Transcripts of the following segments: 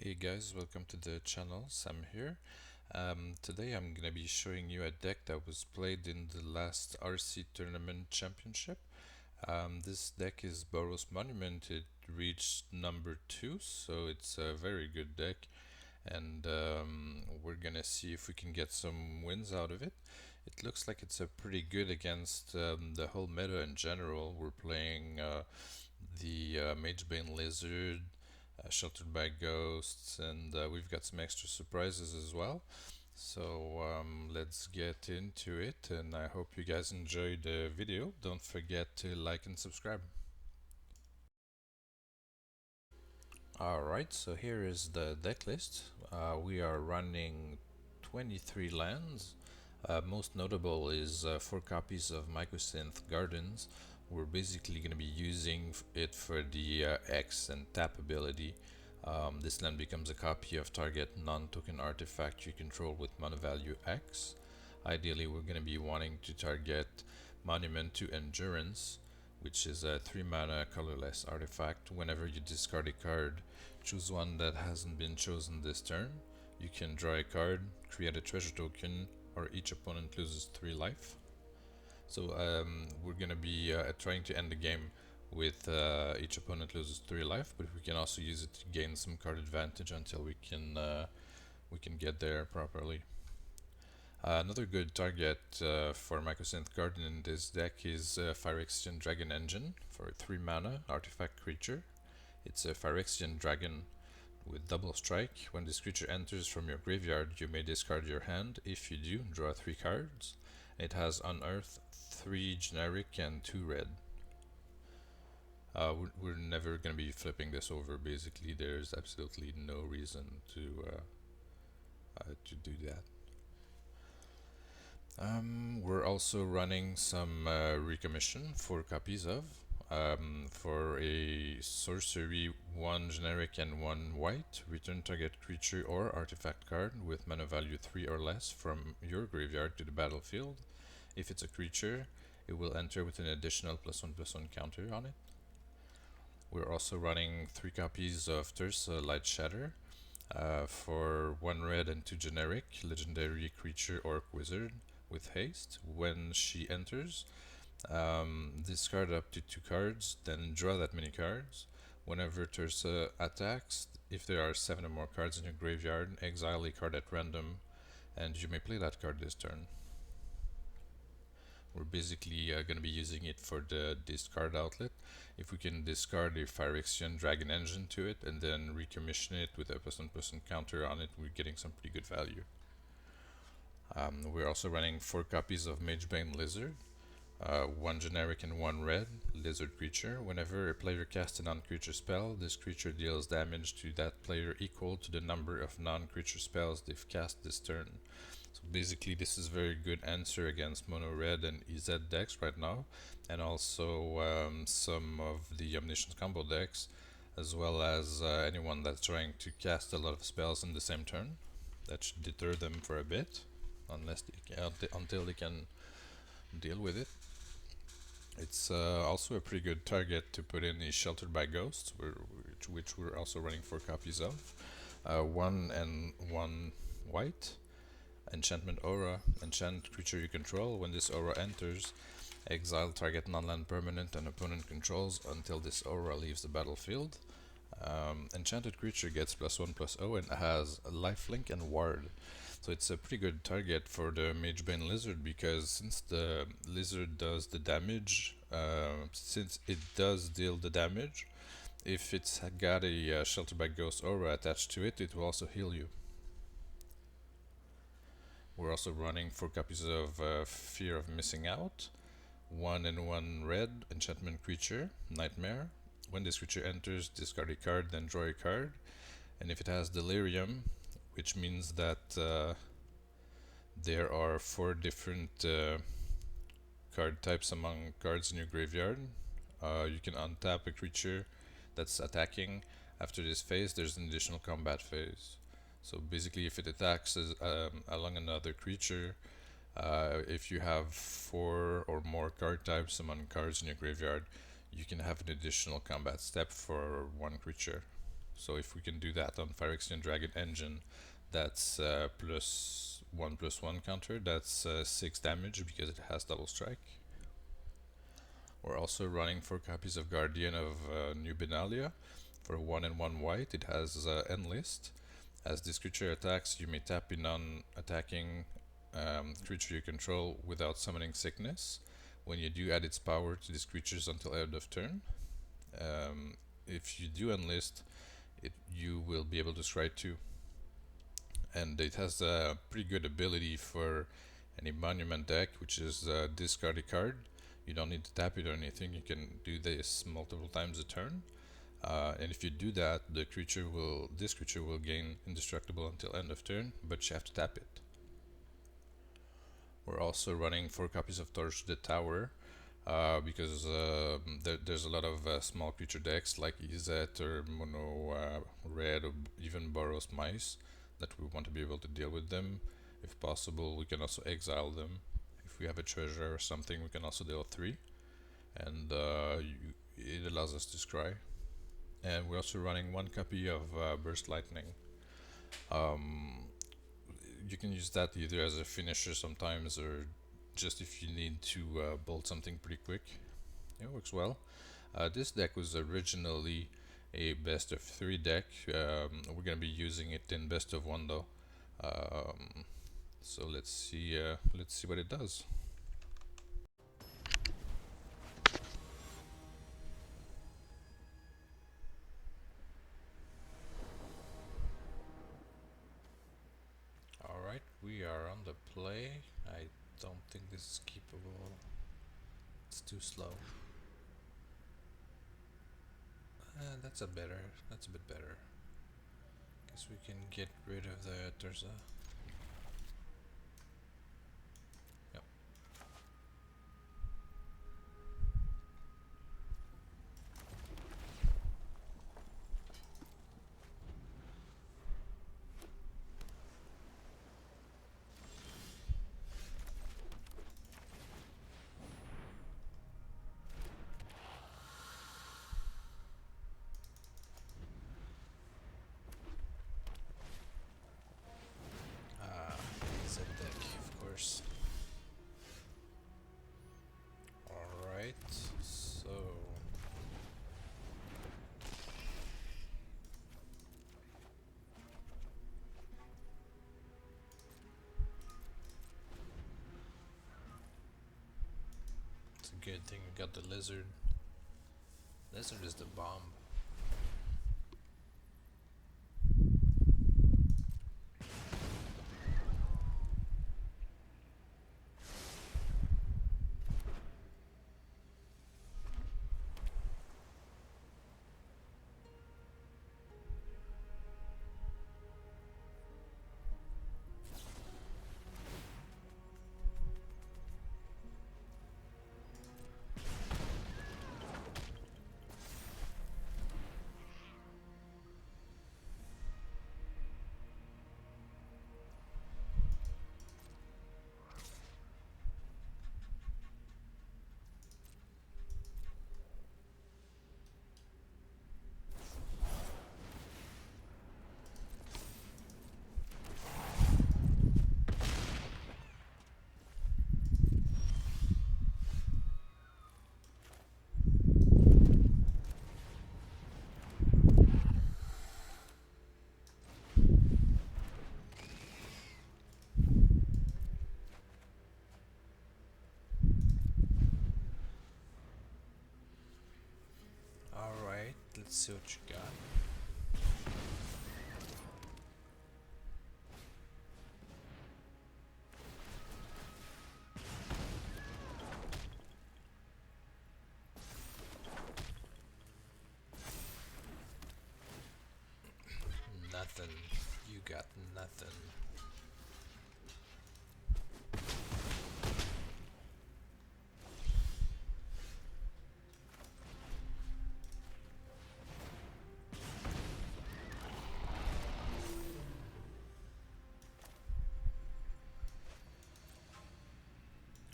Hey guys, welcome to the channel. Sam here. Today I'm gonna be showing you a deck that was played in the last RC Tournament Championship. This deck is Boros Monument. It reached number 2, so it's a very good deck, and we're gonna see if we can get some wins out of it. It looks like it's a pretty good against the whole meta in general. We're playing the Magebane Lizard, Sheltered by Ghosts, and we've got some extra surprises as well. So let's get into it, and I hope you guys enjoyed the video. Don't forget to like and subscribe. Alright, so here is the deck list. We are running 23 lands. Most notable is 4 copies of Mycosynth Gardens. We're basically going to be using it for the X and tap ability. This land becomes a copy of target non-token artifact you control with mana value X. Ideally, we're going to be wanting to target Monument to Endurance, which is a 3 mana colorless artifact. Whenever you discard a card, choose one that hasn't been chosen this turn. You can draw a card, create a treasure token, or each opponent loses 3 life. So we're gonna be trying to end the game with each opponent loses 3 life, but we can also use it to gain some card advantage until we can get there properly. Another good target for Mycosynth Garden in this deck is Phyrexian Dragon Engine for 3 mana artifact creature. It's a Phyrexian Dragon with double strike. When this creature enters from your graveyard, you may discard your hand. If you do, draw 3 cards. It has Unearth, 3 generic, and 2 red. We're never going to be flipping this over. Basically, there's absolutely no reason to do that. We're also running some recommission, 4 copies of. For a sorcery, 1 generic and 1 white, return target creature or artifact card with mana value 3 or less from your graveyard to the battlefield. If it's a creature, it will enter with an additional +1/+1 counter on it. We're also running 3 copies of Thyrsa Light Shatter. For 1 red and 2 generic, legendary creature orc wizard with haste. When she enters, discard up to 2 cards, then draw that many cards. Whenever Thyrsa attacks, if there are 7 or more cards in your graveyard, exile a card at random, and you may play that card this turn. We're basically going to be using it for the discard outlet. If we can discard a Phyrexian Dragon Engine to it and then recommission it with a +1/+1 counter on it, we're getting some pretty good value. We're also running 4 copies of Magebane Lizard, 1 generic and 1 red lizard creature. Whenever a player casts a non-creature spell, this creature deals damage to that player equal to the number of non-creature spells they've cast this turn. So basically this is a very good answer against mono red and EZ decks right now, and also some of the Omniscience combo decks, as well as anyone that's trying to cast a lot of spells in the same turn. That should deter them for a bit, until they can deal with it. It's also a pretty good target to put in is Sheltered by Ghosts, which we're also running 4 copies of. 1 and 1 white. Enchantment Aura. Enchant creature you control. When this aura enters, exile target non-land permanent an opponent controls until this aura leaves the battlefield. Enchanted creature gets +1/+0 and has a lifelink and ward. So it's a pretty good target for the Magebane Lizard, because since the lizard does the damage, since it does deal the damage, if it's got a Shelter by Ghost aura attached to it, it will also heal you. We're also running 4 copies of Fear of Missing Out, 1 and 1 red enchantment creature, Nightmare. When this creature enters, discard a card, then draw a card. And if it has Delirium, which means that there are 4 different card types among cards in your graveyard, you can untap a creature that's attacking. After this phase, there's an additional combat phase. So basically, if it attacks along another creature, if you have 4 or more card types among cards in your graveyard, you can have an additional combat step for 1 creature. So if we can do that on Phyrexian Dragon Engine, that's +1/+1 counter, that's 6 damage because it has double strike. We're also running 4 copies of Guardian of New Benalia. For 1 and 1 white, it has Enlist. As this creature attacks, you may tap a non-attacking creature you control without summoning Sickness. When you do, add its power to these creatures until end of turn. If you do Enlist, you will be able to scry 2. And it has a pretty good ability for any monument deck, which is discard a card. You don't need to tap it or anything, you can do this multiple times a turn. And if you do that, this creature will gain indestructible until end of turn, but you have to tap it. We're also running 4 copies of Torch the Tower, because there's a lot of small creature decks like Izet or Mono Red or even Boros Mice that we want to be able to deal with them. If possible, we can also exile them. If we have a treasure or something, we can also deal 3, and it allows us to scry. And we're also running 1 copy of Burst Lightning. You can use that either as a finisher sometimes, or just if you need to bolt something pretty quick. It works well. This deck was originally a best of 3 deck. We're gonna be using it in best of 1 though. So let's see what it does. Alright, we are on the play. I don't think this is keepable. It's too slow. That's a bit better. Guess we can get rid of the Terza. Yep. It's a deck, of course. Alright, so it's a good thing we got the lizard. Lizard is the bomb. Alright, let's see what you got. Nothing. You got nothing.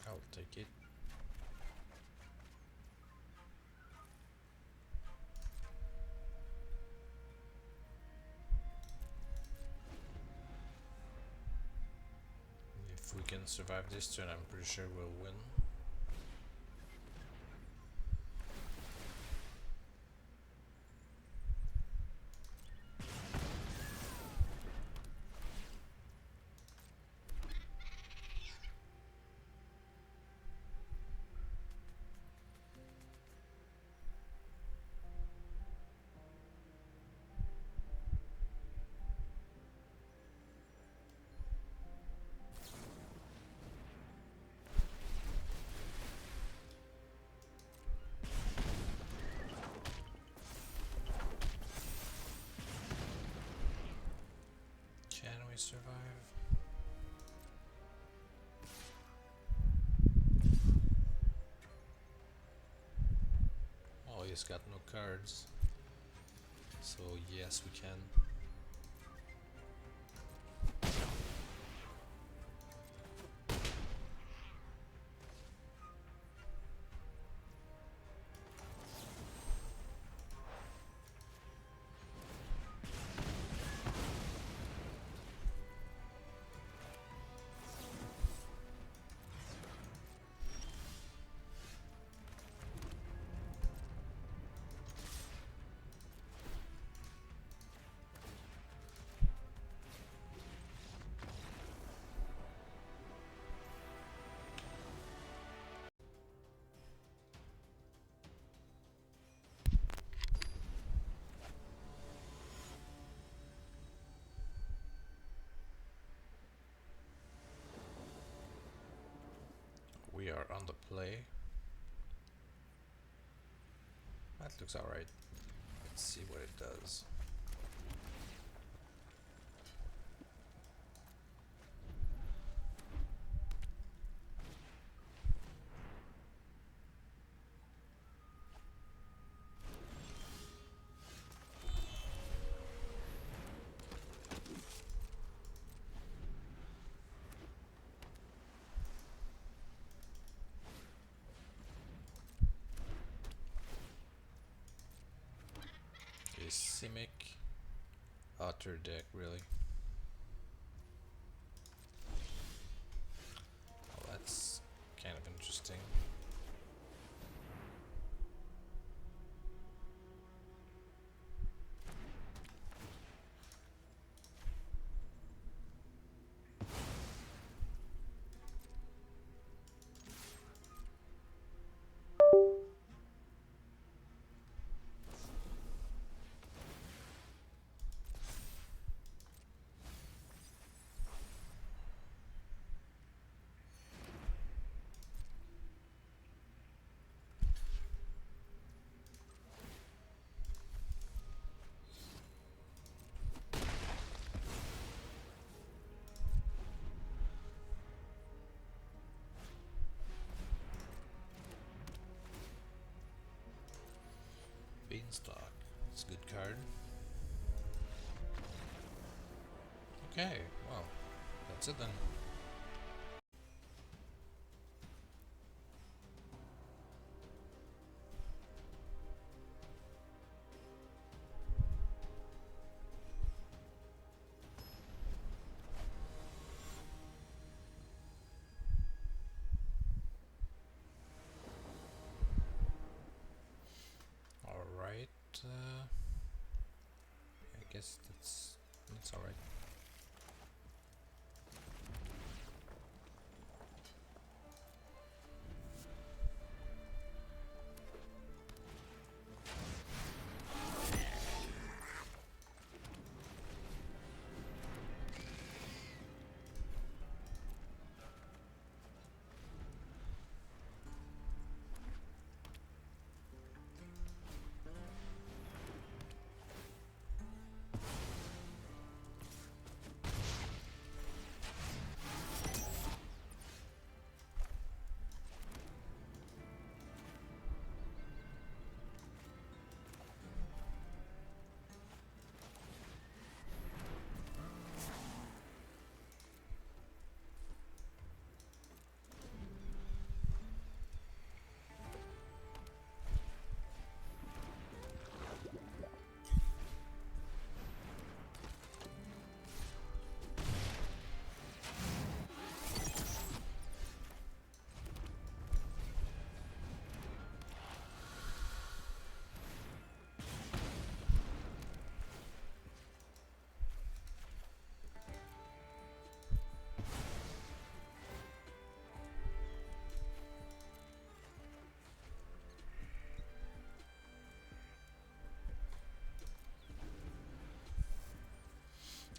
I'll take it. can survive this turn, I'm pretty sure we'll win. Can we survive? Oh, he's got no cards. So yes, we can. We are on the play. That looks alright. Let's see what it does. A Simic Otter deck, really. Well, that's kind of interesting. Beanstalk. It's a good card. Okay, well, that's it then. Alright, I guess that's alright.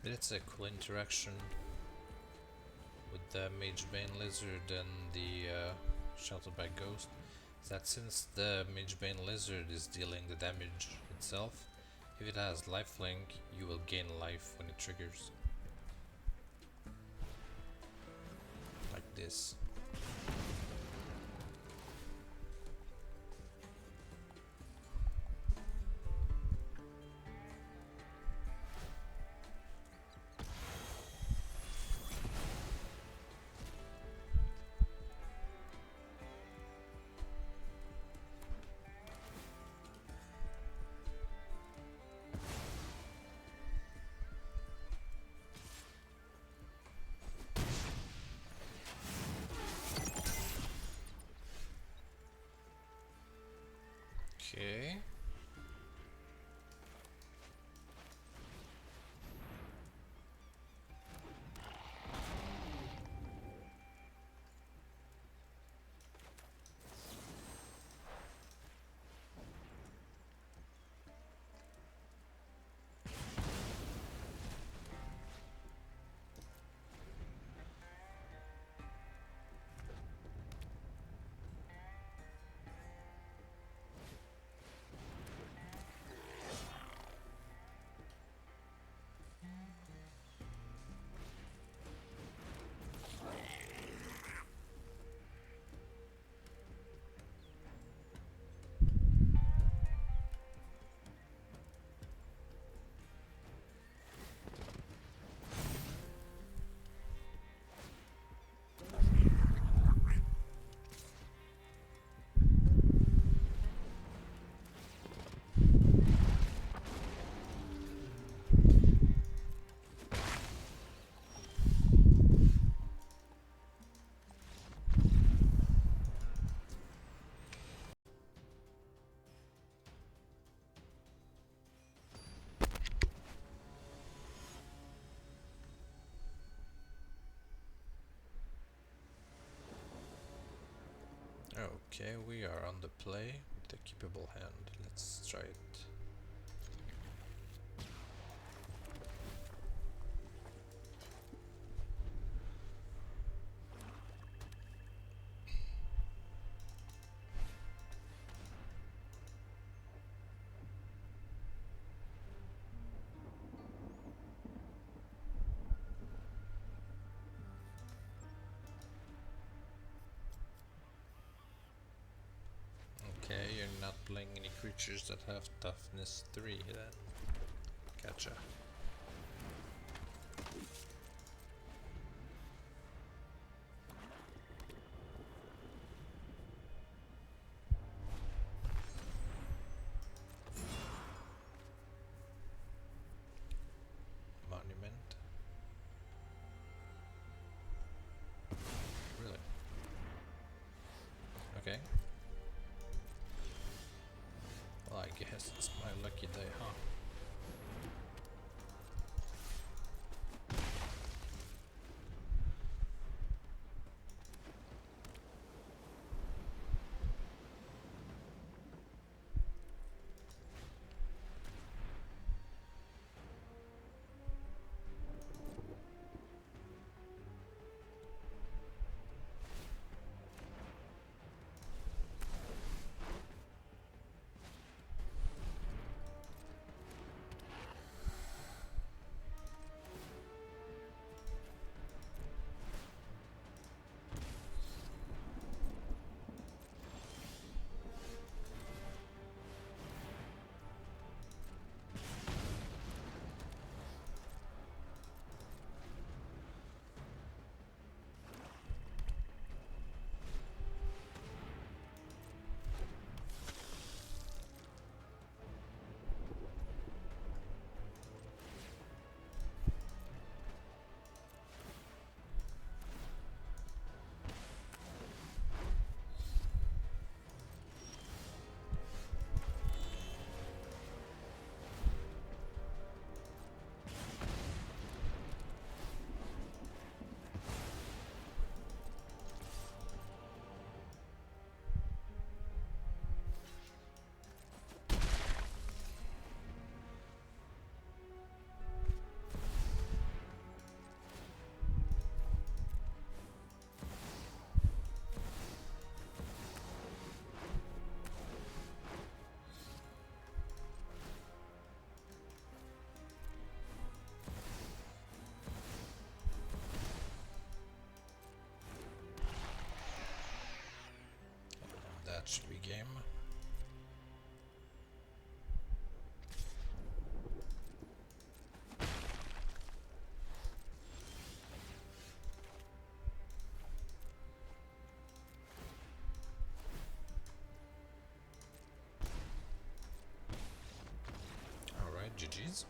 But it's a cool interaction with the Magebane Lizard and the Sheltered by Ghost, is that since the Magebane Lizard is dealing the damage itself, if it has lifelink, you will gain life when it triggers. Like this. Okay. Okay, we are on the play with the keepable hand. Let's try it. Okay, you're not playing any creatures that have toughness 3 then. Gotcha. Monument. Really? Okay. Well, I guess it's my lucky day, huh? match should we game? Alright, GG's.